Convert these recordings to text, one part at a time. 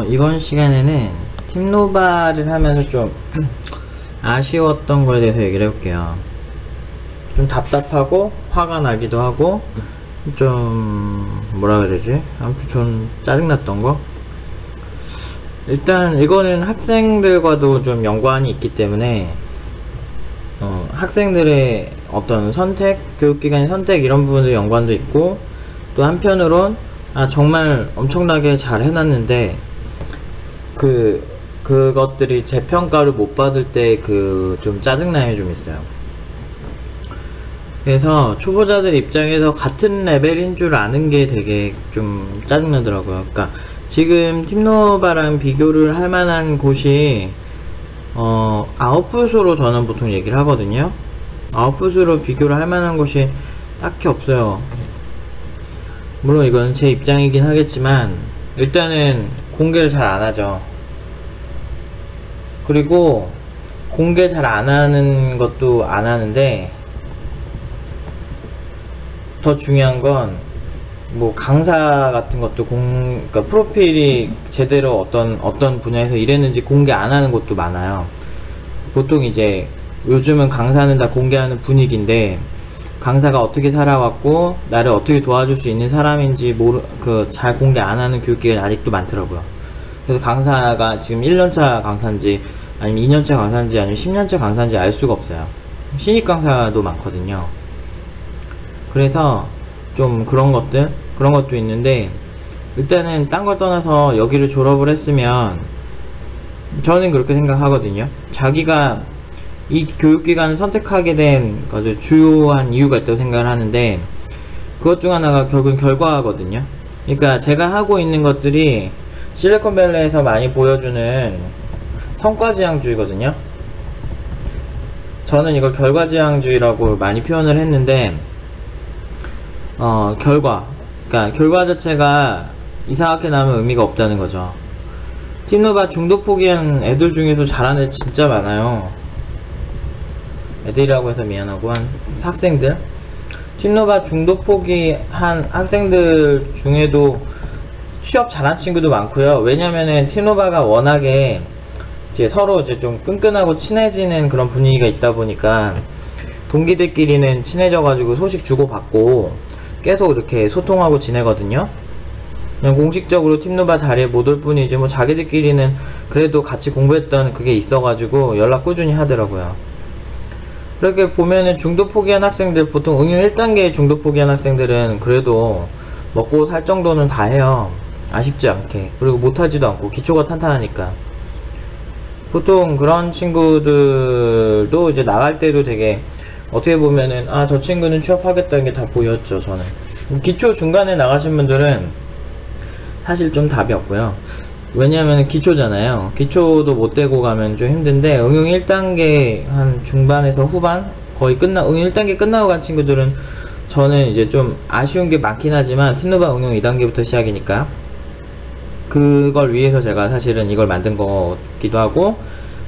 이번 시간에는 팀노바를 하면서 좀 아쉬웠던 거에 대해서 얘기를 해볼게요. 좀 답답하고 화가 나기도 하고 좀 뭐라 그래야 되지? 아무튼 좀 짜증났던 거. 일단 이거는 학생들과도 좀 연관이 있기 때문에 학생들의 어떤 선택, 교육기관의 선택 이런 부분도 연관도 있고, 또 한편으론 정말 엄청나게 잘 해놨는데 그것들이 재평가를 못 받을 때 좀 짜증남이 좀 있어요. 그래서 초보자들 입장에서 같은 레벨인 줄 아는 게 되게 좀 짜증나더라고요. 그러니까 지금 팀노바랑 비교를 할 만한 곳이 아웃풋으로 저는 보통 얘기를 하거든요. 아웃풋으로 비교를 할 만한 곳이 딱히 없어요. 물론 이건 제 입장이긴 하겠지만 일단은 공개를 잘 안 하죠. 그리고 공개 잘 안 하는 것도 안 하는데, 더 중요한 건 뭐 강사 같은 것도 그러니까 프로필이 제대로 어떤 분야에서 일했는지 공개 안 하는 곳도 많아요. 보통 이제 요즘은 강사는 다 공개하는 분위기인데, 강사가 어떻게 살아왔고 나를 어떻게 도와줄 수 있는 사람인지 잘 공개 안 하는 교육기관이 아직도 많더라고요. 그래서 강사가 지금 1년차 강사인지 아니면 2년차 강사인지 아니면 10년차 강사인지 알 수가 없어요. 신입 강사도 많거든요. 그래서 좀 그런 것도 있는데, 일단은 딴 걸 떠나서 여기를 졸업을 했으면 저는 그렇게 생각하거든요. 자기가 이 교육기관을 선택하게 된 아주 주요한 이유가 있다고 생각을 하는데, 그것 중 하나가 결국은 결과거든요. 그러니까 제가 하고 있는 것들이 실리콘밸리에서 많이 보여주는 성과지향주의거든요. 저는 이걸 결과지향주의라고 많이 표현을 했는데, 그러니까 결과 자체가 이상하게 나오면 의미가 없다는 거죠. 팀노바 중도 포기한 애들 중에도 잘하는 애 진짜 많아요. 애들이라고 해서 미안하고 학생들, 팀노바 중도 포기한 학생들 중에도 취업 잘한 친구도 많고요. 왜냐면은 팀노바가 워낙에 이제 서로 이제 좀 끈끈하고 친해지는 그런 분위기가 있다 보니까 동기들끼리는 친해져가지고 소식 주고받고 계속 이렇게 소통하고 지내거든요. 그냥 공식적으로 팀노바 자리에 못 올 뿐이지 뭐 자기들끼리는 그래도 같이 공부했던 그게 있어가지고 연락 꾸준히 하더라고요. 그렇게 보면은 중도 포기한 학생들, 보통 응용 1단계 중도 포기한 학생들은 그래도 먹고 살 정도는 다 해요. 아쉽지 않게. 그리고 못하지도 않고 기초가 탄탄하니까. 보통 그런 친구들도 이제 나갈 때도 되게 어떻게 보면은 저 친구는 취업하겠다는 게 다 보였죠. 저는 기초 중간에 나가신 분들은 사실 좀 답이 없고요. 왜냐하면 기초잖아요. 기초도 못 되고 가면 좀 힘든데, 응용 1단계 한 중반에서 후반 거의 응용 1단계 끝나고 간 친구들은 저는 이제 좀 아쉬운 게 많긴 하지만 팀노바 응용 2단계부터 시작이니까 그걸 위해서 제가 사실은 이걸 만든 거기도 하고,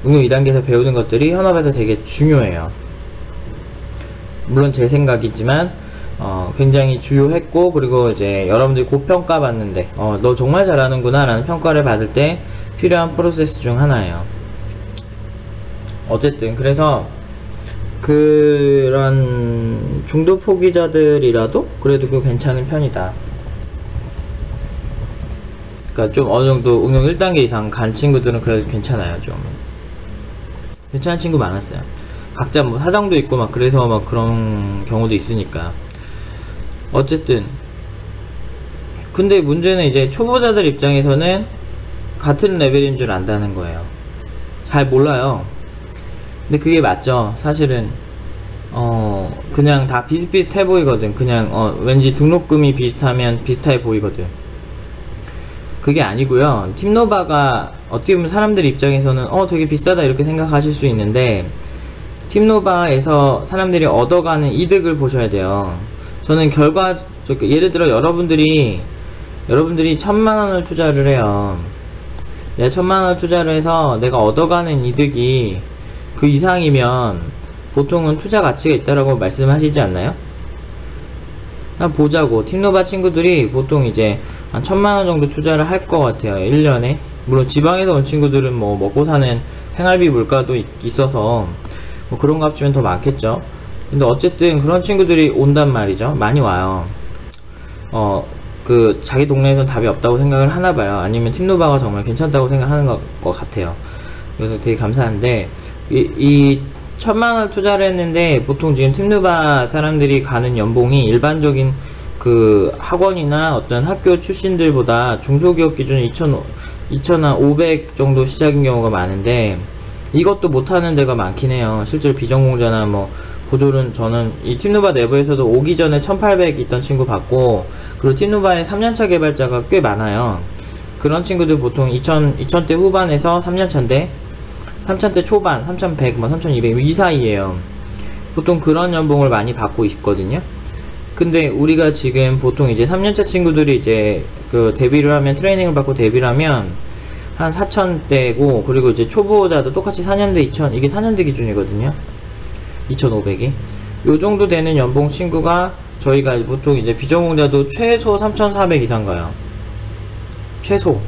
응용 2단계에서 배우는 것들이 현업에서 되게 중요해요. 물론 제 생각이지만 굉장히 주요했고, 그리고 이제 여러분들이 고평가 받는데 너 정말 잘하는구나 라는 평가를 받을 때 필요한 프로세스 중 하나예요. 어쨌든 그래서 그런 중도 포기자들이라도 그래도 괜찮은 편이다. 그러니까 좀 어느정도 응용 1단계 이상 간 친구들은 그래도 괜찮아요. 좀 괜찮은 친구 많았어요. 각자 뭐 사정도 있고 막 그래서 막 그런 경우도 있으니까. 어쨌든 근데 문제는 이제 초보자들 입장에서는 같은 레벨인 줄 안다는 거예요. 잘 몰라요. 근데 그게 맞죠. 사실은 그냥 다 비슷비슷해 보이거든. 그냥 왠지 등록금이 비슷하면 비슷해 보이거든. 그게 아니고요. 팀노바가 어떻게 보면 사람들 입장에서는 되게 비싸다 이렇게 생각하실 수 있는데, 팀노바에서 사람들이 얻어가는 이득을 보셔야 돼요. 저는 예를 들어 여러분들이 1000만원을 투자를 해요. 내가 1000만원을 투자를 해서 내가 얻어가는 이득이 그 이상이면 보통은 투자 가치가 있다라고 말씀하시지 않나요? 보자고. 팀노바 친구들이 보통 이제 한 1000만원 정도 투자를 할 것 같아요. 1년에. 물론 지방에서 온 친구들은 뭐 먹고 사는 생활비 물가도 있어서 뭐 그런 거 합치면 더 많겠죠. 근데 어쨌든 그런 친구들이 온단 말이죠. 많이 와요. 자기 동네에선 답이 없다고 생각을 하나 봐요. 아니면 팀노바가 정말 괜찮다고 생각하는 것 같아요. 그래서 되게 감사한데, 이 1000만원 투자를 했는데, 보통 지금 팀노바 사람들이 가는 연봉이 일반적인 그 학원이나 어떤 학교 출신들보다 중소기업 기준 2,500 정도 시작인 경우가 많은데, 이것도 못하는 데가 많긴 해요. 실제로 비전공자나 뭐 고졸은 저는 이 팀노바 내부에서도 오기 전에 1800 있던 친구 봤고, 그리고 팀노바에 3년차 개발자가 꽤 많아요. 그런 친구들 보통 2000대 후반에서 3년차인데 3000대 초반, 3100, 뭐 3200 이 사이에요. 보통 그런 연봉을 많이 받고 있거든요. 근데 우리가 지금 보통 이제 3년차 친구들이 이제 그 데뷔를 하면, 트레이닝을 받고 데뷔를 하면 한 4000대고, 그리고 이제 초보자도 똑같이 4년대 2000, 이게 4년대 기준이거든요. 2500이 요 정도 되는 연봉 친구가, 저희가 보통 이제 비전공자도 최소 3400 이상 가요. 최소.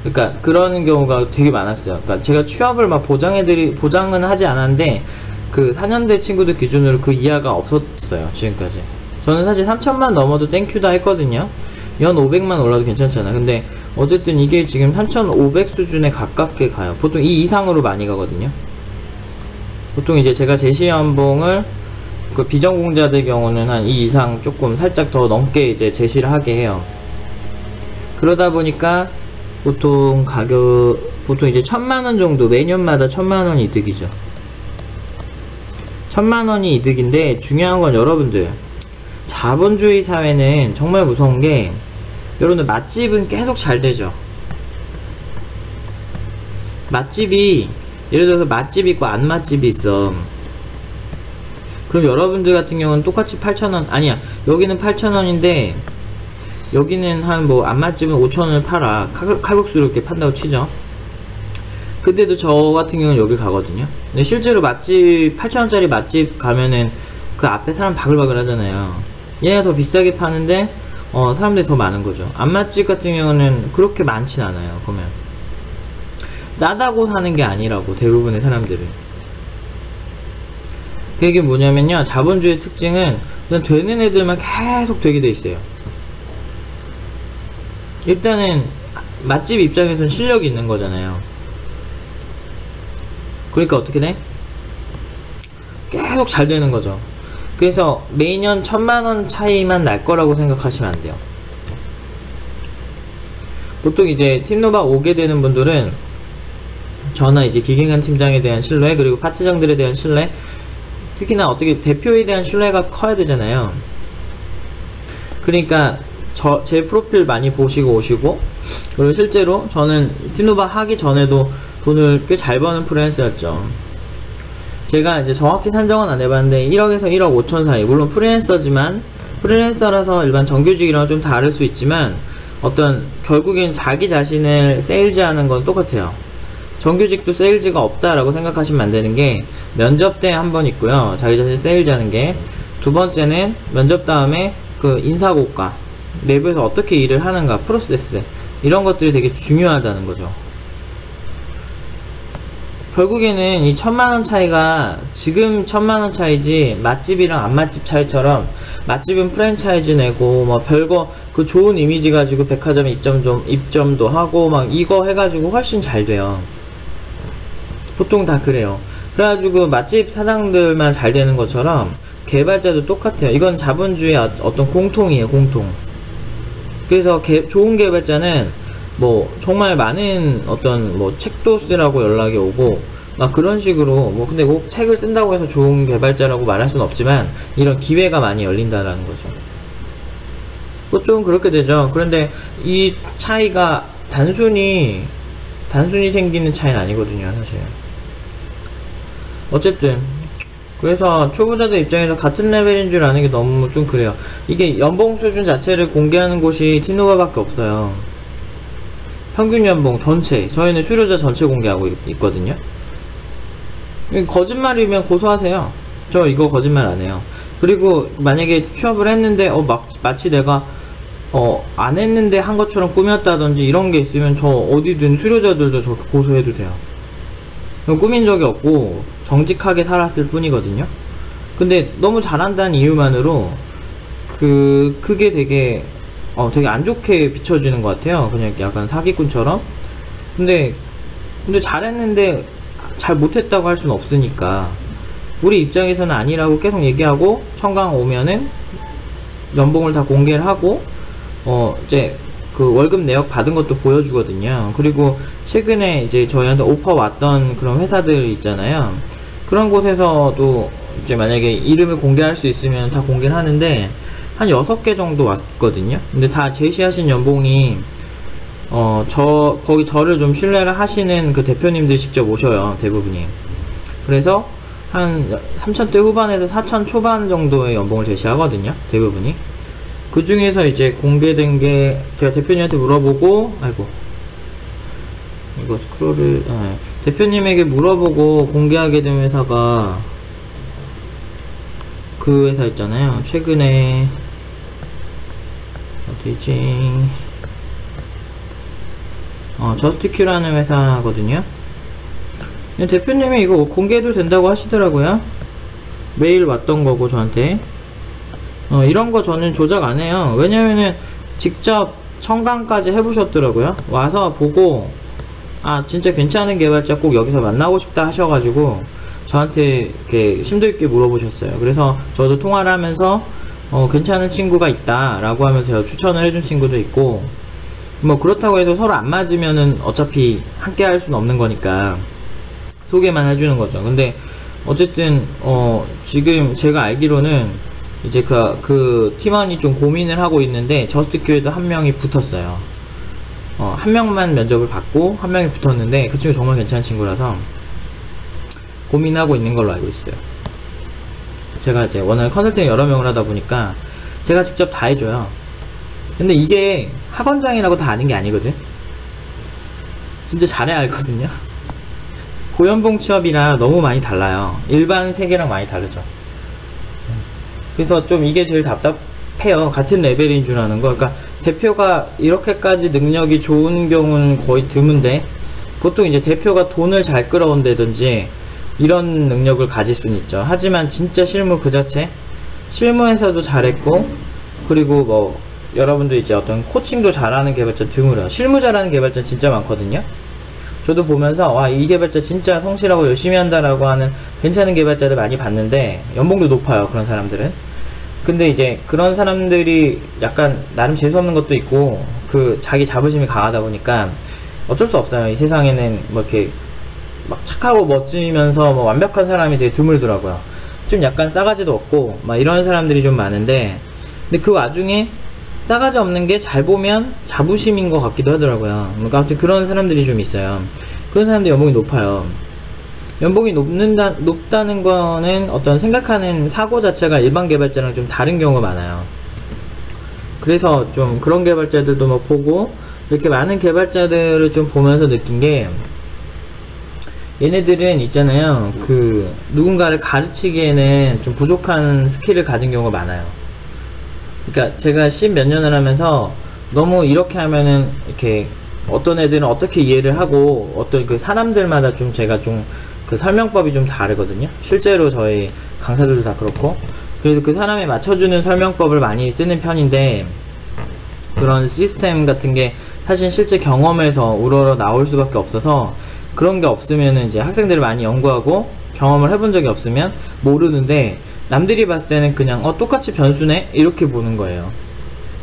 그러니까 그런 경우가 되게 많았어요. 그러니까 제가 취업을 막 보장은 하지 않았는데, 그 4년대 친구들 기준으로 그 이하가 없었어요, 지금까지. 저는 사실 3000만 넘어도 땡큐다 했거든요. 연 500만 올라도 괜찮잖아. 근데 어쨌든 이게 지금 3500 수준에 가깝게 가요. 보통 이 이상으로 많이 가거든요. 보통 이제 제가 제시 연봉을 그 비전공자들 경우는 한 이 이상 조금 살짝 더 넘게 이제 제시를 하게 해요. 그러다 보니까 보통 이제 1000만원 정도, 매년마다 1000만원 이득이죠. 1000만원이 이득인데, 중요한 건 여러분들, 자본주의 사회는 정말 무서운 게, 여러분들 맛집은 계속 잘 되죠. 맛집이, 예를 들어서 맛집 있고 안 맛집이 있어. 그럼 여러분들 같은 경우는 똑같이 8,000원, 아니야, 여기는 8,000원인데 여기는 한 뭐 안 맛집은 5,000원을 팔아. 칼국수를 이렇게 판다고 치죠. 그때도 저 같은 경우는 여기 가거든요. 근데 실제로 맛집, 8,000원짜리 맛집 가면은 그 앞에 사람 바글바글 하잖아요. 얘가 더 비싸게 파는데 사람들이 더 많은 거죠. 안 맛집 같은 경우는 그렇게 많진 않아요. 보면 싸다고 사는 게 아니라고, 대부분의 사람들은. 그게 뭐냐면요, 자본주의 특징은 그냥 되는 애들만 계속 되게 돼 있어요. 일단은 맛집 입장에서는 실력이 있는 거잖아요. 그러니까 어떻게 돼? 계속 잘 되는 거죠. 그래서 매년 1000만원 차이만 날 거라고 생각하시면 안 돼요. 보통 이제 팀노바 오게 되는 분들은 저나 이제 기계관 팀장에 대한 신뢰, 그리고 파트장들에 대한 신뢰, 특히나 어떻게 대표에 대한 신뢰가 커야 되잖아요. 그러니까 제 프로필 많이 보시고 오시고, 그리고 실제로 저는 팀노바 하기 전에도 돈을 꽤 잘 버는 프리랜서였죠. 제가 이제 정확히 산정은 안 해봤는데 1억에서 1억 5천 사이, 물론 프리랜서지만, 프리랜서라서 일반 정규직이랑 좀 다를 수 있지만, 결국엔 자기 자신을 세일즈하는 건 똑같아요. 정규직도 세일즈가 없다라고 생각하시면 안 되는 게, 면접 때 한 번 있고요, 자기 자신 세일즈하는 게. 두 번째는 면접 다음에 그 인사고과, 내부에서 어떻게 일을 하는가, 프로세스, 이런 것들이 되게 중요하다는 거죠. 결국에는 이 1000만원 차이가 지금 1000만원 차이지, 맛집이랑 안 맛집 차이처럼 맛집은 프랜차이즈 내고 뭐 별거 그 좋은 이미지 가지고 백화점 입점도 하고 막 이거 해가지고 훨씬 잘 돼요. 보통 다 그래요. 그래가지고 맛집 사장들만 잘 되는 것처럼 개발자도 똑같아요. 이건 자본주의의 어떤 공통이에요, 공통. 그래서 좋은 개발자는 뭐 정말 많은 뭐 책도 쓰라고 연락이 오고 막 그런 식으로, 뭐 근데 꼭 책을 쓴다고 해서 좋은 개발자라고 말할 수는 없지만 이런 기회가 많이 열린다라는 거죠. 좀 그렇게 되죠. 그런데 이 차이가 단순히 생기는 차이는 아니거든요, 사실. 어쨌든 그래서 초보자들 입장에서 같은 레벨인 줄 아는 게 너무 좀 그래요. 이게 연봉 수준 자체를 공개하는 곳이 팀노바밖에 없어요. 평균 연봉 전체, 저희는 수료자 전체 공개하고 있거든요. 거짓말이면 고소하세요. 저 이거 거짓말 안 해요. 그리고 만약에 취업을 했는데 마치 내가 안 했는데 한 것처럼 꾸몄다든지 이런 게 있으면 저 어디든 수료자들도 저 고소해도 돼요. 꾸민 적이 없고 정직하게 살았을 뿐이거든요. 근데 너무 잘한다는 이유만으로 그게 되게 안 좋게 비춰지는 것 같아요. 그냥 약간 사기꾼처럼. 근데 잘했는데 잘 못했다고 할 수는 없으니까 우리 입장에서는 아니라고 계속 얘기하고 청강 오면은 연봉을 다 공개를 하고 이제 그 월급 내역 받은 것도 보여주거든요. 그리고 최근에 이제 저희한테 오퍼 왔던 그런 회사들 있잖아요. 그런 곳에서도 이제 만약에 이름을 공개할 수 있으면 다 공개를 하는데 한 6개 정도 왔거든요. 근데 다 제시하신 연봉이 거기 저를 좀 신뢰를 하시는 그 대표님들 직접 오셔요, 대부분이. 그래서 한 3,000대 후반에서 4,000 초반 정도의 연봉을 제시하거든요, 대부분이. 그 중에서 이제 공개된 게 제가 대표님한테 물어보고, 아이고, 이거 스크롤을, 대표님에게 물어보고 공개하게 된 회사가 그 회사 있잖아요. 최근에 어디지? 저스트큐라는 회사거든요. 대표님이 이거 공개해도 된다고 하시더라고요. 메일 왔던 거고 저한테. 이런 거 저는 조작 안 해요. 왜냐면은 직접 청강까지 해보셨더라고요. 와서 보고 진짜 괜찮은 개발자 꼭 여기서 만나고 싶다 하셔가지고 저한테 이렇게 심도 있게 물어보셨어요. 그래서 저도 통화를 하면서 괜찮은 친구가 있다 라고 하면서 추천을 해준 친구도 있고, 뭐 그렇다고 해서 서로 안 맞으면은 어차피 함께 할 수는 없는 거니까 소개만 해주는 거죠. 근데 어쨌든 지금 제가 알기로는 이제 그 팀원이 좀 고민을 하고 있는데 저스트큐에도 한 명이 붙었어요. 한 명만 면접을 받고 한 명이 붙었는데 그 친구 정말 괜찮은 친구라서 고민하고 있는 걸로 알고 있어요. 제가 이제 워낙 컨설팅 여러 명을 하다 보니까 제가 직접 다 해줘요. 근데 이게 학원장이라고 다 아는 게 아니거든. 진짜 잘해야 알거든요. 고연봉 취업이라 너무 많이 달라요. 일반 세계랑 많이 다르죠. 그래서 좀 이게 제일 답답해요. 같은 레벨인 줄 아는 거. 그러니까 대표가 이렇게까지 능력이 좋은 경우는 거의 드문데, 보통 이제 대표가 돈을 잘 끌어온다든지 이런 능력을 가질 수는 있죠. 하지만 진짜 실무 그 자체, 실무에서도 잘했고, 그리고 뭐 여러분도 이제 어떤 코칭도 잘하는 개발자 드물어요. 실무 잘하는 개발자 진짜 많거든요. 저도 보면서 와, 이 개발자 진짜 성실하고 열심히 한다라고 하는 괜찮은 개발자들 많이 봤는데 연봉도 높아요, 그런 사람들은. 근데 이제 그런 사람들이 약간 나름 재수없는 것도 있고 자기 자부심이 강하다 보니까 어쩔 수 없어요. 이 세상에는 뭐 이렇게 막 착하고 멋지면서 뭐 완벽한 사람이 되게 드물더라고요. 좀 약간 싸가지도 없고 막 이런 사람들이 좀 많은데, 근데 그 와중에 싸가지 없는 게 잘 보면 자부심인 것 같기도 하더라고요. 그러니까 아무튼 그런 사람들이 좀 있어요. 그런 사람들 연봉이 높아요. 연봉이 높다는 거는 어떤 생각하는 사고 자체가 일반 개발자랑 좀 다른 경우가 많아요. 그래서 좀 그런 개발자들도 뭐 보고, 이렇게 많은 개발자들을 좀 보면서 느낀 게, 얘네들은 있잖아요, 누군가를 가르치기에는 좀 부족한 스킬을 가진 경우가 많아요. 그러니까 제가 10몇 년을 하면서 너무 이렇게 하면은 이렇게 어떤 애들은 어떻게 이해를 하고 어떤 그 사람들마다 좀 제가 좀 그 설명법이 좀 다르거든요. 실제로 저희 강사들도 다 그렇고. 그래서 그 사람에 맞춰주는 설명법을 많이 쓰는 편인데, 그런 시스템 같은 게 사실 실제 경험에서 우러러 나올 수밖에 없어서, 그런 게 없으면 이제 학생들을 많이 연구하고 경험을 해본 적이 없으면 모르는데, 남들이 봤을 때는 그냥 똑같이 변수네? 이렇게 보는 거예요.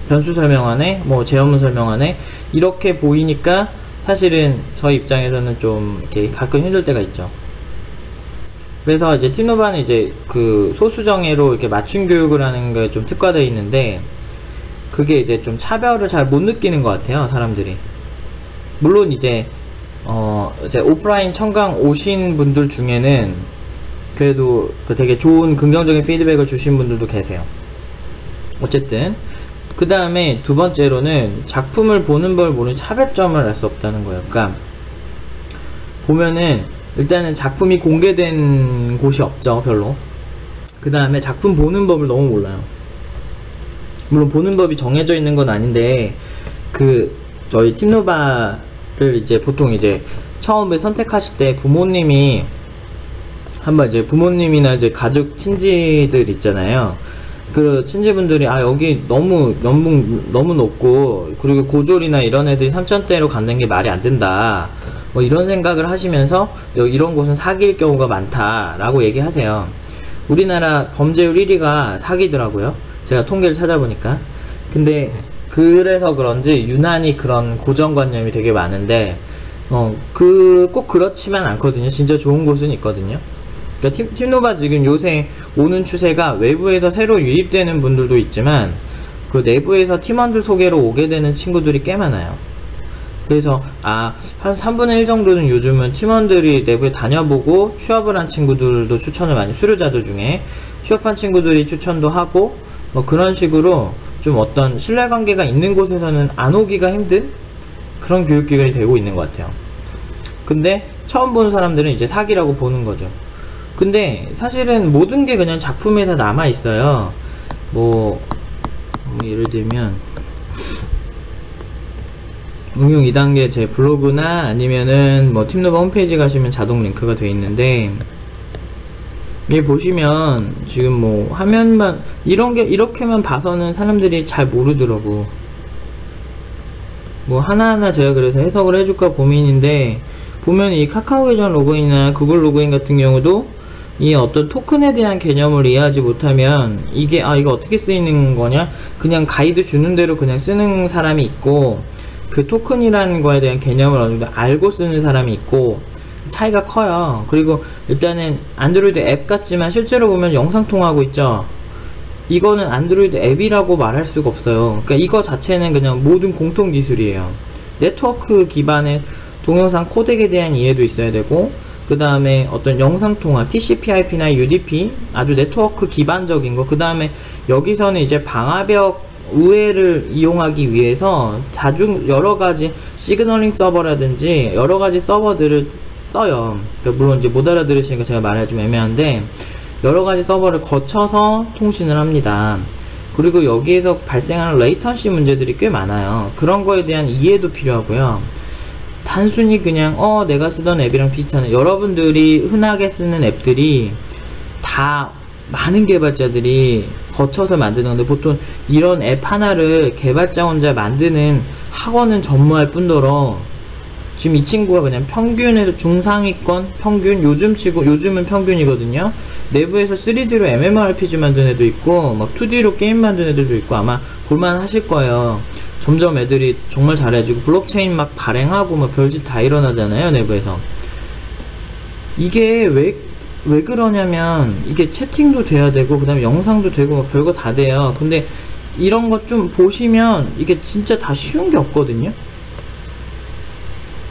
변수 설명하네? 뭐 제어문 설명하네? 이렇게 보이니까 사실은 저희 입장에서는 좀 이렇게 가끔 힘들 때가 있죠. 그래서 이제 티노바는 이제 그 소수정예로 이렇게 맞춤 교육을 하는 게 좀 특화되어 있는데, 그게 이제 좀 차별을 잘 못 느끼는 것 같아요, 사람들이. 물론 이제 오프라인 청강 오신 분들 중에는 그래도 되게 좋은 긍정적인 피드백을 주신 분들도 계세요. 어쨌든 그 다음에 두 번째로는 작품을 보는 걸 모르는 차별점을 알 수 없다는 거예요. 그러니까 보면은 일단은 작품이 공개된 곳이 없죠, 별로. 그 다음에 작품 보는 법을 너무 몰라요. 물론 보는 법이 정해져 있는 건 아닌데, 저희 팀노바를 이제 보통 이제 처음에 선택하실 때 부모님이 한번 이제 부모님이나 이제 가족 친지들 있잖아요. 그 친지분들이 여기 너무 연봉 너무 높고 그리고 고졸이나 이런 애들이 3천대로 갖는 게 말이 안 된다, 뭐 이런 생각을 하시면서 이런 곳은 사기일 경우가 많다라고 얘기하세요. 우리나라 범죄율 1위가 사기더라고요, 제가 통계를 찾아보니까. 근데 그래서 그런지 유난히 그런 고정관념이 되게 많은데 꼭 그렇지만 않거든요. 진짜 좋은 곳은 있거든요. 그러니까 팀노바 지금 요새 오는 추세가 외부에서 새로 유입되는 분들도 있지만 그 내부에서 팀원들 소개로 오게 되는 친구들이 꽤 많아요. 그래서 한 3분의 1 정도는 요즘은 팀원들이 내부에 다녀보고 취업을 한 친구들도 추천을 많이, 수료자들 중에 취업한 친구들이 추천도 하고 뭐 그런 식으로 좀 어떤 신뢰관계가 있는 곳에서는 안 오기가 힘든 그런 교육기관이 되고 있는 것 같아요. 근데 처음 보는 사람들은 이제 사기라고 보는 거죠. 근데 사실은 모든 게 그냥 작품에 다 남아 있어요. 뭐 예를 들면 응용 2단계 제 블로그나 아니면은 뭐 팀노바 홈페이지 가시면 자동 링크가 돼 있는데, 여기 보시면 지금 뭐 화면만 이렇게만 봐서는 사람들이 잘 모르더라고. 뭐 하나하나 제가 그래서 해석을 해줄까 고민인데, 보면 이 카카오 계정 로그인이나 구글 로그인 같은 경우도 이 어떤 토큰에 대한 개념을 이해하지 못하면 이게 이거 어떻게 쓰이는 거냐, 그냥 가이드 주는 대로 그냥 쓰는 사람이 있고, 그 토큰이라는 거에 대한 개념을 어느 정도 알고 쓰는 사람이 있고, 차이가 커요. 그리고 일단은 안드로이드 앱 같지만 실제로 보면 영상 통화하고 있죠. 이거는 안드로이드 앱이라고 말할 수가 없어요. 그러니까 이거 자체는 그냥 모든 공통 기술이에요. 네트워크 기반의 동영상 코덱에 대한 이해도 있어야 되고, 그 다음에 어떤 영상통화, TCP/IP나 UDP, 아주 네트워크 기반적인 거, 그 다음에 여기서는 이제 방화벽 우회를 이용하기 위해서 여러가지 시그널링 서버라든지 여러가지 서버들을 써요. 그러니까 물론 이제 못 알아들으시니까 제가 말하기 좀 애매한데, 여러가지 서버를 거쳐서 통신을 합니다. 그리고 여기에서 발생하는 레이턴시 문제들이 꽤 많아요. 그런 거에 대한 이해도 필요하고요. 단순히 그냥 내가 쓰던 앱이랑 비슷한, 여러분들이 흔하게 쓰는 앱들이 다 많은 개발자들이 거쳐서 만드는 건데, 보통 이런 앱 하나를 개발자 혼자 만드는 학원은 전무할 뿐더러 지금 이 친구가 그냥 평균에서 중상위권 평균, 요즘은 평균이거든요. 내부에서 3D로 MMORPG 만든 애도 있고 막 2D로 게임 만든 애들도 있고, 아마 볼만 하실 거예요. 점점 애들이 정말 잘해지고 블록체인 막 발행하고 막 별짓 다 일어나잖아요, 내부에서. 이게 왜 그러냐면, 이게 채팅도 돼야 되고 그 다음에 영상도 되고 막 별거 다 돼요. 근데 이런 것 좀 보시면 이게 진짜 다 쉬운 게 없거든요.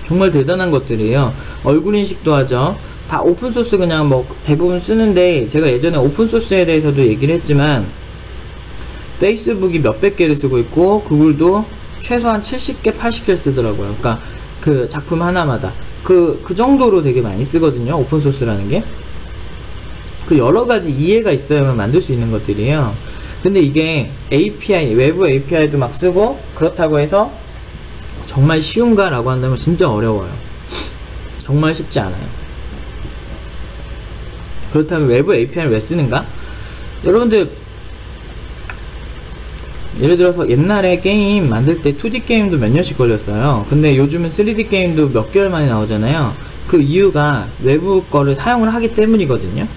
정말 대단한 것들이에요. 얼굴 인식도 하죠. 다 오픈소스 그냥 뭐 대부분 쓰는데, 제가 예전에 오픈소스에 대해서도 얘기를 했지만 페이스북이 몇백 개를 쓰고 있고 구글도 최소한 70개 80개를 쓰더라고요. 그러니까 그 작품 하나마다 그 정도로 되게 많이 쓰거든요, 오픈소스라는 게. 그 여러가지 이해가 있어야만 만들 수 있는 것들이에요. 근데 이게 API, 외부 API도 막 쓰고 그렇다고 해서 정말 쉬운가 라고 한다면 진짜 어려워요. 정말 쉽지 않아요. 그렇다면 외부 API를 왜 쓰는가? 여러분들 예를 들어서 옛날에 게임 만들 때 2D 게임도 몇 년씩 걸렸어요. 근데 요즘은 3D 게임도 몇 개월 만에 나오잖아요. 그 이유가 외부 거를 사용을 하기 때문이거든요.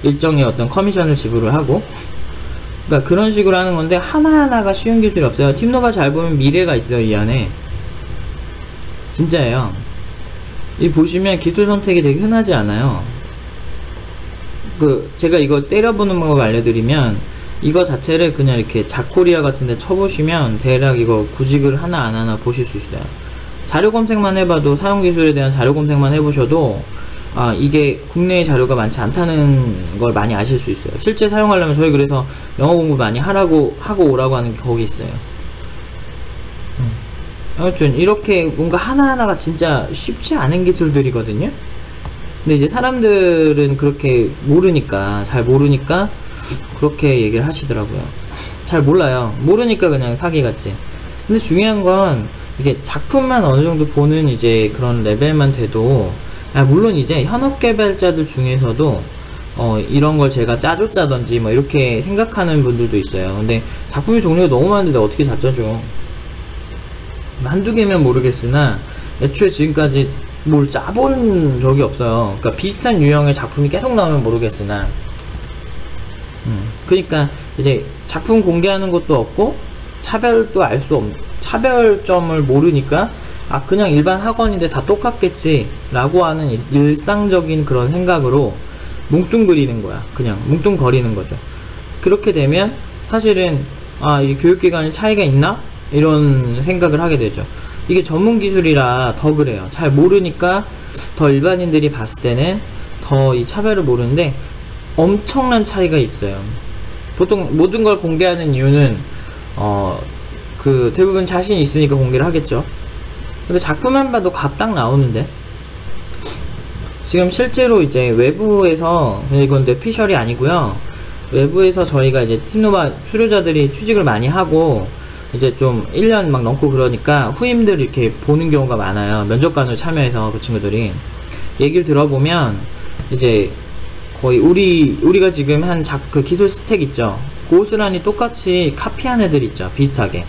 일정의 어떤 커미션을 지불을 하고. 그러니까 그런 식으로 하는 건데, 하나하나가 쉬운 기술이 없어요. 팀노바 잘 보면 미래가 있어요, 이 안에. 진짜예요. 이 보시면 기술 선택이 되게 흔하지 않아요. 제가 이거 때려보는 방법 알려드리면, 이거 자체를 그냥 이렇게 자코리아 같은데 쳐보시면 대략 이거 구직을 하나 안 하나 보실 수 있어요. 자료 검색만 해봐도, 사용 기술에 대한 자료 검색만 해보셔도 이게 국내에 자료가 많지 않다는 걸 많이 아실 수 있어요. 실제 사용하려면 저희 그래서 영어 공부 많이 하고 오라고 하는 게 거기 있어요. 아무튼 이렇게 뭔가 하나하나가 진짜 쉽지 않은 기술들이거든요. 근데 이제 사람들은 그렇게 잘 모르니까 그렇게 얘기를 하시더라고요. 잘 몰라요. 모르니까 그냥 사기 같지. 근데 중요한 건 이게 작품만 어느 정도 보는 이제 그런 레벨만 돼도, 물론 이제 현업 개발자들 중에서도 이런 걸 제가 짜줬다든지 뭐 이렇게 생각하는 분들도 있어요. 근데 작품의 종류가 너무 많은데 내가 어떻게 다 짜줘? 한두 개면 모르겠으나 애초에 지금까지 뭘 짜본 적이 없어요. 그러니까 비슷한 유형의 작품이 계속 나오면 모르겠으나, 그러니까 이제 작품 공개하는 것도 없고 차별도 알 수 없는, 차별점을 모르니까 그냥 일반 학원인데 다 똑같겠지 라고 하는 일상적인 그런 생각으로 뭉뚱그리는 거야. 그냥 뭉뚱거리는 거죠. 그렇게 되면 사실은 이 교육기관에 차이가 있나? 이런 생각을 하게 되죠. 이게 전문 기술이라 더 그래요. 잘 모르니까 더 일반인들이 봤을 때는 더 이 차별을 모르는데 엄청난 차이가 있어요. 보통 모든 걸 공개하는 이유는 대부분 자신이 있으니까 공개를 하겠죠. 근데 작품만 봐도 각 딱 나오는데, 지금 실제로 이제 외부에서, 이건 뇌피셜이 아니고요, 외부에서 저희가 이제 팀노바 수료자들이 취직을 많이 하고 이제 좀 1년 막 넘고 그러니까 후임들 이렇게 보는 경우가 많아요. 면접관으로 참여해서 그 친구들이 얘기를 들어보면 이제 거의 우리가 지금 한 그 기술 스택 있죠. 고스란히 똑같이 카피한 애들 있죠. 비슷하게.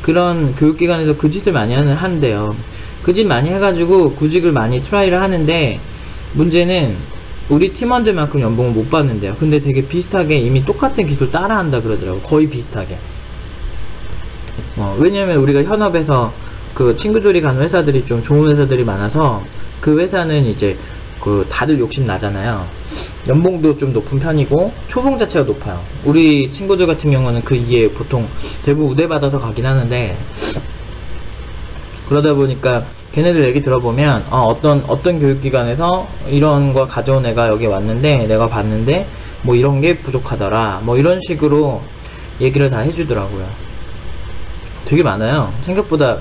그런 교육기관에서 그 짓을 많이 하는데요. 그 짓 많이 해가지고 구직을 많이 트라이를 하는데, 문제는 우리 팀원들만큼 연봉을 못 받는데요. 근데 되게 비슷하게 이미 똑같은 기술 따라한다 그러더라고. 거의 비슷하게. 왜냐면 우리가 현업에서 그 친구들이 가는 회사들이 좀 좋은 회사들이 많아서, 그 회사는 이제 다들 욕심 나잖아요. 연봉도 좀 높은 편이고 초봉 자체가 높아요. 우리 친구들 같은 경우는 그 이에 보통 대부분 우대 받아서 가긴 하는데, 그러다 보니까 걔네들 얘기 들어보면 어떤 교육기관에서 이런 거 가져온 애가 여기 왔는데 내가 봤는데 뭐 이런 게 부족하더라, 뭐 이런 식으로 얘기를 다 해주더라고요. 되게 많아요. 생각보다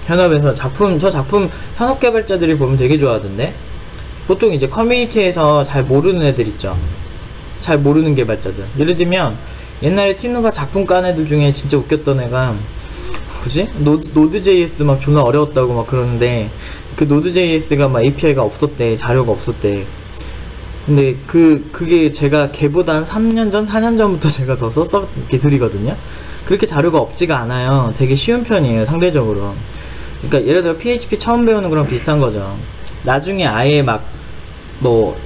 현업에서 저 작품 현업 개발자들이 보면 되게 좋아하던데, 보통 이제 커뮤니티에서 잘 모르는 애들 있죠. 잘 모르는 개발자들. 예를 들면 옛날에 팀노바 작품 깐 애들 중에 진짜 웃겼던 애가 뭐지? 노드.js 막 존나 어려웠다고 막 그러는데, 그 노드.js가 막 API가 없었대. 자료가 없었대. 근데 그게 제가 걔보다 한 3년 전, 4년 전부터 제가 더 썼던 기술이거든요. 그렇게 자료가 없지가 않아요. 되게 쉬운 편이에요, 상대적으로. 그러니까 예를 들어 PHP 처음 배우는 거랑 비슷한 거죠. 나중에 아예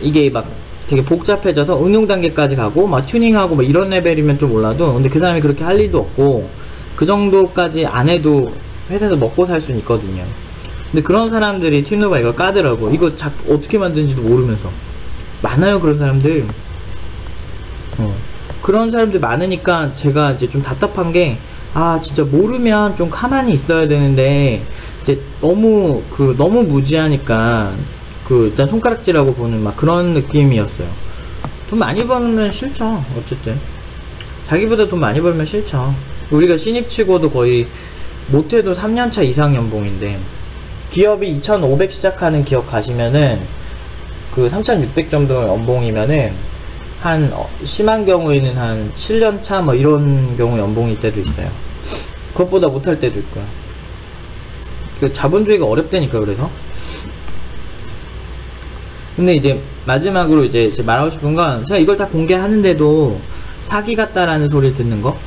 이게 막 되게 복잡해져서 응용 단계까지 가고 막 튜닝하고 막 이런 레벨이면 좀 몰라도, 근데 그 사람이 그렇게 할 일도 없고 그 정도까지 안 해도 회사에서 먹고 살 수는 있거든요. 근데 그런 사람들이 팀노바 이걸 까더라고. 이거 어떻게 만드는지도 모르면서. 많아요, 그런 사람들. 그런 사람들 많으니까 제가 이제 좀 답답한 게, 진짜 모르면 좀 가만히 있어야 되는데 이제 너무 무지하니까 일단 손가락질하고 보는 막 그런 느낌이었어요. 돈 많이 벌면 싫죠. 어쨌든 자기보다 돈 많이 벌면 싫죠. 우리가 신입치고도 거의 못해도 3년차 이상 연봉인데, 기업이 2,500 시작하는 기업 가시면은 그 3,600 정도 연봉이면은 심한 경우에는 한 7년차 뭐 이런 경우 연봉일 때도 있어요. 그것보다 못할 때도 있고요. 그 자본주의가 어렵다니까. 그래서 근데 이제 마지막으로 이제 말하고 싶은 건, 제가 이걸 다 공개하는데도 사기 같다라는 소리를 듣는 거,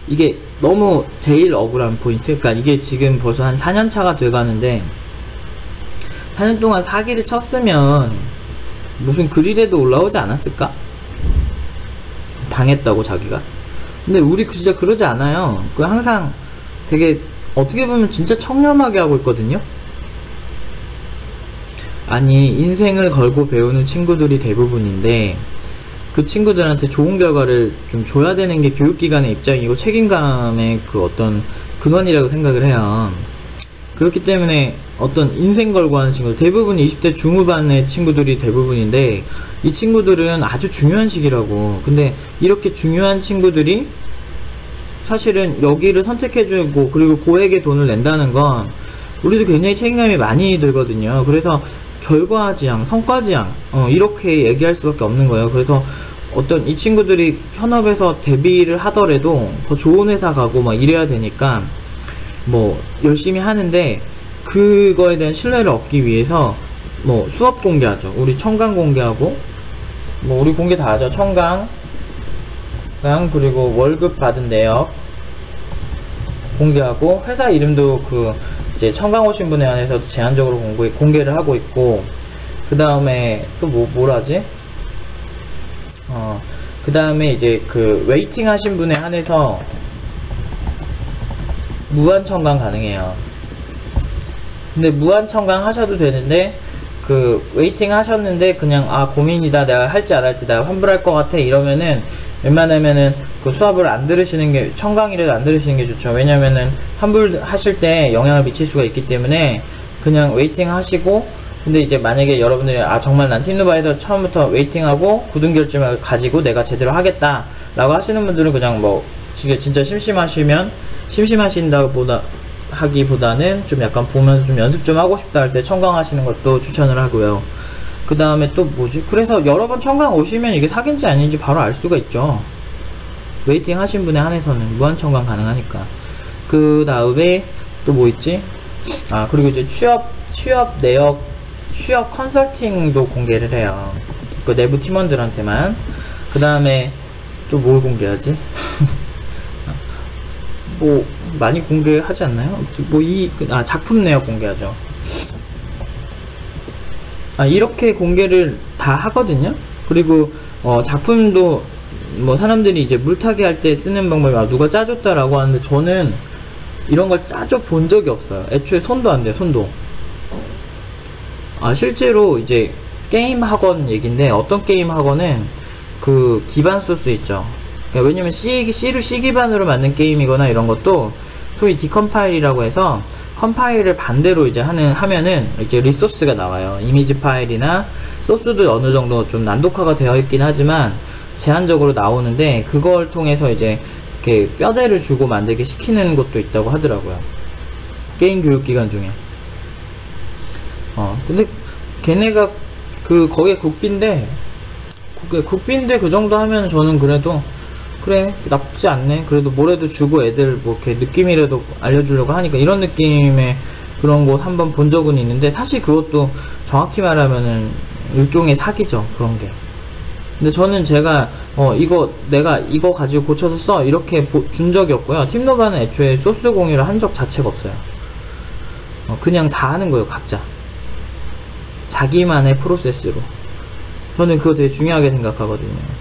이게 너무 제일 억울한 포인트. 그러니까 이게 지금 벌써 한 4년차가 돼가는데 4년 동안 사기를 쳤으면 무슨 글이라도 올라오지 않았을까? 당했다고 자기가. 근데 우리 진짜 그러지 않아요. 항상 되게 어떻게 보면 진짜 청렴하게 하고 있거든요. 아니, 인생을 걸고 배우는 친구들이 대부분인데 그 친구들한테 좋은 결과를 좀 줘야 되는 게 교육기관의 입장이고 책임감의 그 어떤 근원이라고 생각을 해요. 그렇기 때문에 어떤 인생 걸고 하는 친구들, 대부분 20대 중후반의 친구들이 대부분인데, 이 친구들은 아주 중요한 시기라고. 근데 이렇게 중요한 친구들이 사실은 여기를 선택해주고 그리고 고액의 돈을 낸다는 건 우리도 굉장히 책임감이 많이 들거든요. 그래서 결과지향, 성과지향 이렇게 얘기할 수밖에 없는 거예요. 그래서 어떤 이 친구들이 현업에서 데뷔를 하더라도 더 좋은 회사 가고 막 이래야 되니까 뭐 열심히 하는데, 그거에 대한 신뢰를 얻기 위해서 뭐 수업 공개하죠. 우리 청강 공개하고, 뭐 우리 공개 다 하죠. 청강, 그리고 월급 받은 내역 공개하고, 회사 이름도 그 이제 청강 오신 분에 한해서 제한적으로 공개를 하고 있고, 그 다음에 또 뭐라지? 그 다음에 이제 그 웨이팅 하신 분에 한해서 무한 청강 가능해요. 근데 무한 청강 하셔도 되는데, 그 웨이팅 하셨는데 그냥 고민이다, 내가 할지 안 할지, 내가 환불할 것 같아 이러면은 웬만하면은 그 수업을 안 들으시는 게, 청강이라도 안 들으시는 게 좋죠. 왜냐면은 환불 하실 때 영향을 미칠 수가 있기 때문에 그냥 웨이팅 하시고, 근데 이제 만약에 여러분들이 정말 난 팀노바에서 처음부터 웨이팅하고 굳은 결심을 가지고 내가 제대로 하겠다 라고 하시는 분들은 그냥 뭐 진짜 심심하신다고 하기보다는 좀 약간 보면서 좀 연습 좀 하고 싶다 할 때 청강하시는 것도 추천을 하고요. 그 다음에 또 뭐지? 그래서 여러 번 청강 오시면 이게 사기인지 아닌지 바로 알 수가 있죠. 웨이팅 하신 분에 한해서는 무한 청강 가능하니까. 그 다음에 또 뭐 있지? 그리고 이제 취업 내역, 취업 컨설팅도 공개를 해요. 그 내부 팀원들한테만. 그 다음에 또 뭘 공개하지? 뭐 많이 공개하지 않나요? 뭐 작품 내역 공개하죠. 이렇게 공개를 다 하거든요. 그리고 작품도 뭐 사람들이 이제 물타기 할 때 쓰는 방법이 누가 짜줬다라고 하는데, 저는 이런 걸 짜줘 본 적이 없어요. 애초에 손도 안 돼요. 손도. 실제로 이제 게임 학원 얘긴데, 어떤 게임 학원은 그 기반 소스 있죠. 그러니까 왜냐면 C 기반으로 만든 게임이거나 이런 것도 소위 디컴파일이라고 해서 컴파일을 반대로 이제 하면은 이제 리소스가 나와요. 이미지 파일이나 소스도 어느 정도 좀 난독화가 되어 있긴 하지만 제한적으로 나오는데, 그걸 통해서 이제 이렇게 뼈대를 주고 만들게 시키는 것도 있다고 하더라고요. 게임 교육기관 중에. 근데 걔네가 거기에 국비인데 그 정도 하면 저는 그래도 그래 나쁘지 않네, 그래도 뭐라도 주고 애들 뭐 이렇게 느낌이라도 알려주려고 하니까, 이런 느낌의 그런 곳 한번 본 적은 있는데, 사실 그것도 정확히 말하면은 일종의 사기죠, 그런 게. 근데 저는 제가 내가 이거 가지고 고쳐서 써 이렇게 준 적이 없고요. 팀노바는 애초에 소스 공유를 한 적 자체가 없어요. 그냥 다 하는 거예요, 각자 자기만의 프로세스로. 저는 그거 되게 중요하게 생각하거든요.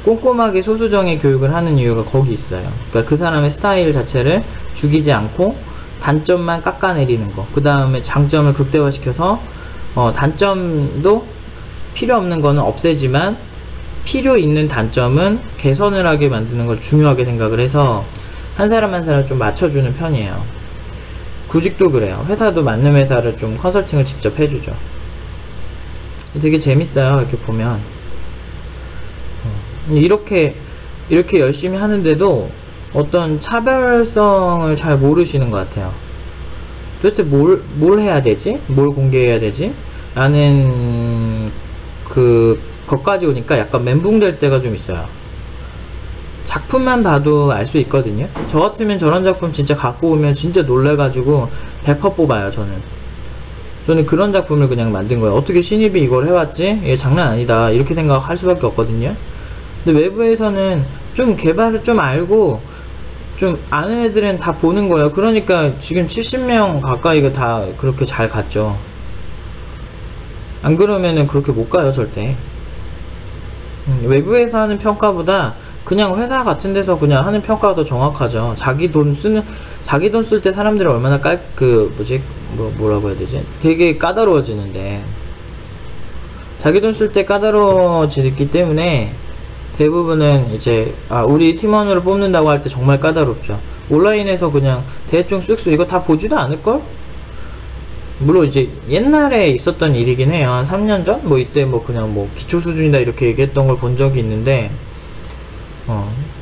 꼼꼼하게 소수정예 교육을 하는 이유가 거기 있어요. 그러니까 그 사람의 스타일 자체를 죽이지 않고 단점만 깎아내리는 거, 그 다음에 장점을 극대화시켜서 단점도 필요 없는 거는 없애지만 필요 있는 단점은 개선을 하게 만드는 걸 중요하게 생각을 해서 한 사람 한 사람 좀 맞춰주는 편이에요. 구직도 그래요. 회사도 맞는 회사를 좀 컨설팅을 직접 해주죠. 되게 재밌어요, 이렇게 보면. 이렇게 열심히 하는데도 어떤 차별성을 잘 모르시는 것 같아요. 도대체 뭘 해야 되지? 뭘 공개해야 되지? 라는 것까지 오니까 약간 멘붕될 때가 좀 있어요. 작품만 봐도 알 수 있거든요. 저 같으면 저런 작품 진짜 갖고 오면 진짜 놀래가지고 100% 뽑아요. 저는 그런 작품을 그냥 만든 거예요. 어떻게 신입이 이걸 해왔지? 얘 장난 아니다, 이렇게 생각할 수밖에 없거든요. 근데 외부에서는 좀 개발을 좀 알고 좀 아는 애들은 다 보는 거예요. 그러니까 지금 70명 가까이가 다 그렇게 잘 갔죠. 안 그러면은 그렇게 못 가요, 절대. 외부에서 하는 평가보다 그냥 회사 같은 데서 그냥 하는 평가가 더 정확하죠. 자기 돈 쓸 때 사람들이 얼마나 뭐라고 해야 되지? 되게 까다로워지는데, 자기 돈 쓸 때 까다로워지기 때문에 대부분은 이제 우리 팀원으로 뽑는다고 할 때 정말 까다롭죠. 온라인에서 그냥 대충 쓱쓱 이거 다 보지도 않을걸? 물론 이제 옛날에 있었던 일이긴 해요. 한 3년 전? 뭐 이때 뭐 그냥 뭐 기초 수준이다 이렇게 얘기했던 걸 본 적이 있는데,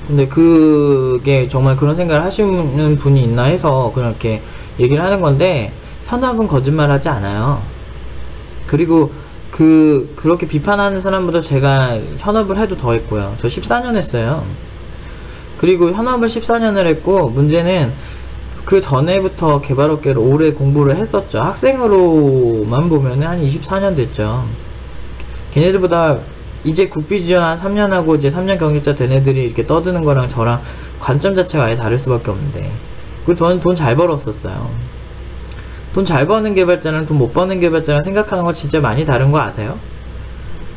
근데 그게 정말 그런 생각을 하시는 분이 있나 해서 그렇게 얘기를 하는 건데, 현업은 거짓말 하지 않아요. 그리고 그렇게 비판하는 사람보다 제가 현업을 해도 더 했고요. 저 14년 했어요. 그리고 현업을 14년을 했고, 문제는 그 전에부터 개발업계를 오래 공부를 했었죠. 학생으로만 보면 한 24년 됐죠. 걔네들보다 이제 국비 지원 한 3년 하고 이제 3년 경력자 된 애들이 이렇게 떠드는 거랑 저랑 관점 자체가 아예 다를 수밖에 없는데, 그리고 저는 돈 잘 벌었었어요. 돈 잘 버는 개발자랑 돈 못 버는 개발자랑 생각하는 거 진짜 많이 다른 거 아세요?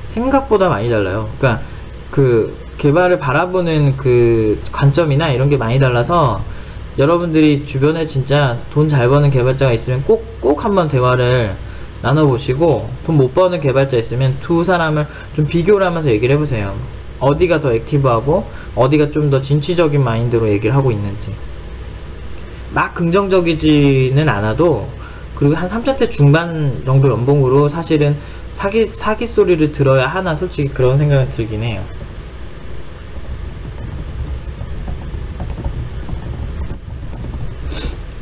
생각보다 많이 달라요. 그러니까 그 개발을 바라보는 그 관점이나 이런 게 많이 달라서, 여러분들이 주변에 진짜 돈 잘 버는 개발자가 있으면 꼭 한번 대화를 나눠보시고, 돈 못 버는 개발자 있으면 두 사람을 좀 비교를 하면서 얘기를 해보세요. 어디가 더 액티브하고 어디가 좀 더 진취적인 마인드로 얘기를 하고 있는지. 막 긍정적이지는 않아도, 그리고 한 3천대 중반 정도 연봉으로 사실은 사기 소리를 들어야 하나, 솔직히 그런 생각이 들긴 해요.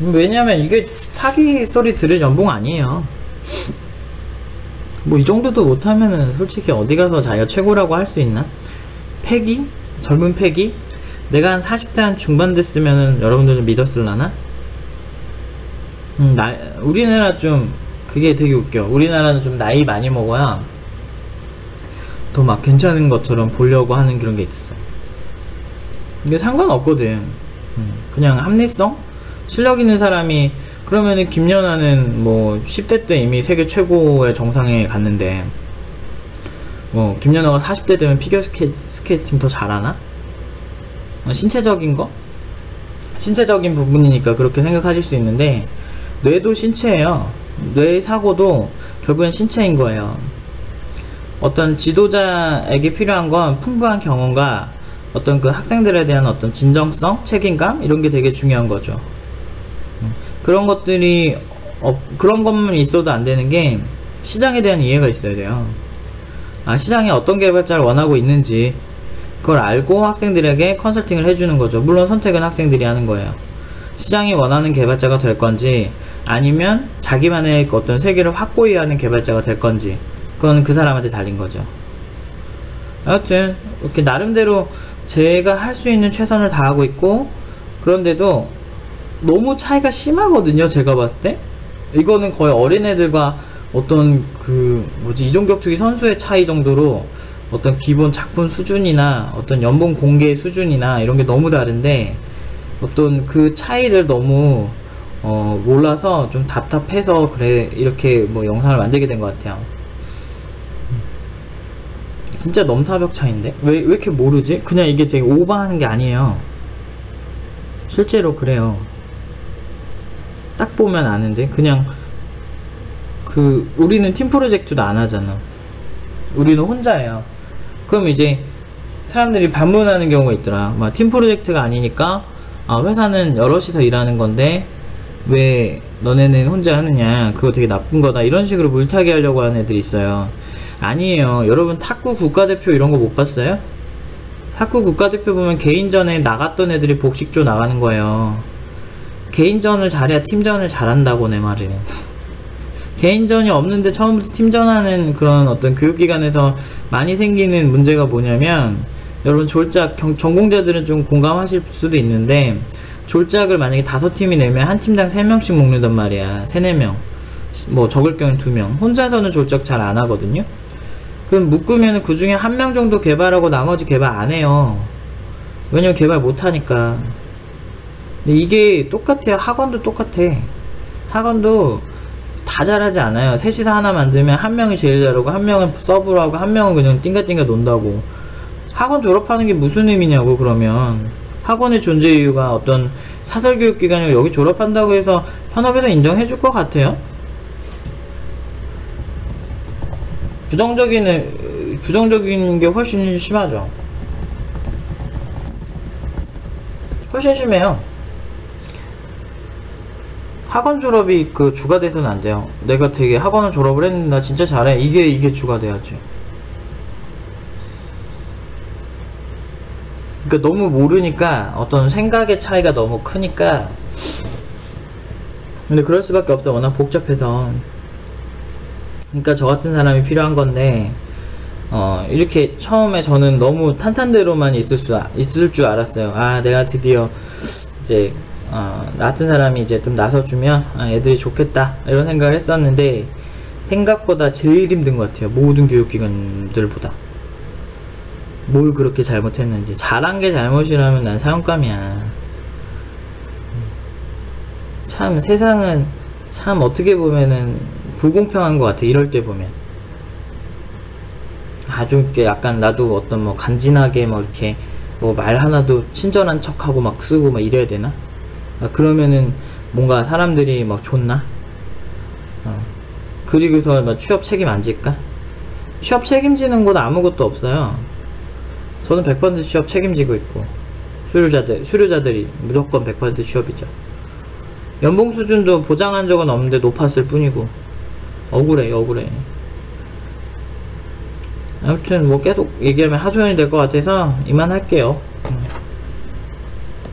왜냐면 이게 사기 소리 들을 연봉 아니에요. 뭐 이 정도도 못하면은 솔직히 어디 가서 자기가 최고라고 할 수 있나? 패기? 젊은 패기? 내가 한 40대 한 중반 됐으면은 여러분들은 믿었을라나? 우리나라 좀 그게 되게 웃겨. 우리나라는 좀 나이 많이 먹어야 더 막 괜찮은 것처럼 보려고 하는 그런 게 있어. 근데 상관없거든. 그냥 합리성? 실력 있는 사람이, 그러면은 김연아는 뭐 10대 때 이미 세계 최고의 정상에 갔는데, 뭐 김연아가 40대 되면 피겨스케이팅 더 잘하나? 신체적인 거? 신체적인 부분이니까 그렇게 생각하실 수 있는데, 뇌도 신체예요. 뇌 사고도 결국엔 신체인 거예요. 어떤 지도자에게 필요한 건 풍부한 경험과 어떤 그 학생들에 대한 어떤 진정성, 책임감, 이런 게 되게 중요한 거죠. 그런 것들이 그런 것만 있어도 안 되는 게, 시장에 대한 이해가 있어야 돼요. 시장에 어떤 개발자를 원하고 있는지 그걸 알고 학생들에게 컨설팅을 해주는 거죠. 물론 선택은 학생들이 하는 거예요. 시장이 원하는 개발자가 될 건지, 아니면 자기만의 어떤 세계를 확고히 하는 개발자가 될 건지, 그건 그 사람한테 달린 거죠. 하여튼 이렇게 나름대로 제가 할 수 있는 최선을 다하고 있고, 그런데도 너무 차이가 심하거든요. 제가 봤을 때 이거는 거의 어린애들과 어떤 그 이종격투기 선수의 차이 정도로, 어떤 기본 작품 수준이나 어떤 연봉 공개 수준이나 이런 게 너무 다른데, 어떤 그 차이를 너무 몰라서 좀 답답해서 그래 이렇게 뭐 영상을 만들게 된 것 같아요. 진짜 넘사벽 차이인데 왜 이렇게 모르지? 그냥 이게 제가 오버하는 게 아니에요. 실제로 그래요. 딱 보면 아는데, 그냥 우리는 팀 프로젝트도 안 하잖아. 우리는 혼자예요. 그럼 이제 사람들이 반문하는 경우가 있더라. 막 팀 프로젝트가 아니니까 회사는 여럿이서 일하는 건데 왜 너네는 혼자 하느냐, 그거 되게 나쁜 거다, 이런 식으로 물타기 하려고 하는 애들이 있어요. 아니에요. 여러분 탁구 국가대표 이런 거 못 봤어요? 탁구 국가대표 보면 개인전에 나갔던 애들이 복식조 나가는 거예요. 개인전을 잘해야 팀전을 잘한다고, 내 말은. 개인전이 없는데 처음부터 팀전하는 그런 어떤 교육기관에서 많이 생기는 문제가 뭐냐면, 여러분 졸작, 전공자들은 좀 공감하실 수도 있는데, 졸작을 만약에 5팀이 내면 한 팀당 3명씩 먹는단 말이야. 3, 4명. 뭐 적을 경우는 2명. 혼자서는 졸작 잘 안 하거든요. 그럼 묶으면 그 중에 1명 정도 개발하고 나머지 개발 안 해요. 왜냐면 개발 못 하니까. 근데 이게 똑같아요. 학원도 똑같아. 학원도 다 잘하지 않아요. 셋이서 하나 만들면 한 명이 제일 잘하고, 한 명은 서브로 하고, 한 명은 그냥 띵가띵가 논다고. 학원 졸업하는 게 무슨 의미냐고. 그러면 학원의 존재 이유가 어떤 사설교육기관이고, 여기 졸업한다고 해서 현업에서 인정해 줄 것 같아요? 부정적인 게 훨씬 심하죠. 훨씬 심해요. 학원 졸업이 그 주가 돼서는 안 돼요. 내가 되게 학원을 졸업을 했는데 나 진짜 잘해, 이게 주가 돼야지. 그러니까 너무 모르니까, 어떤 생각의 차이가 너무 크니까. 근데 그럴 수밖에 없어. 워낙 복잡해서. 그러니까 저 같은 사람이 필요한 건데, 이렇게 처음에 저는 너무 탄탄대로만 있을 줄 알았어요. 아, 내가 드디어 이제 나 같은 사람이 이제 좀 나서주면 애들이 좋겠다 이런 생각을 했었는데, 생각보다 제일 힘든 것 같아요. 모든 교육기관들보다. 뭘 그렇게 잘못했는지. 잘한 게 잘못이라면 난 사용감이야. 참 세상은 참 어떻게 보면은 불공평한 것 같아. 이럴 때 보면 아주 이렇게 약간 나도 어떤 뭐 간지나게 뭐 이렇게 뭐 말 하나도 친절한 척하고 막 쓰고 막 이래야 되나? 그러면은 뭔가 사람들이 막 좋나? 그리고서 막 취업 책임 안 질까? 취업 책임지는 곳 아무것도 없어요. 저는 100% 취업 책임지고 있고, 수료자들이 무조건 100% 취업이죠. 연봉 수준도 보장한 적은 없는데 높았을 뿐이고. 억울해. 아무튼 뭐 계속 얘기하면 하소연이 될 것 같아서 이만할게요.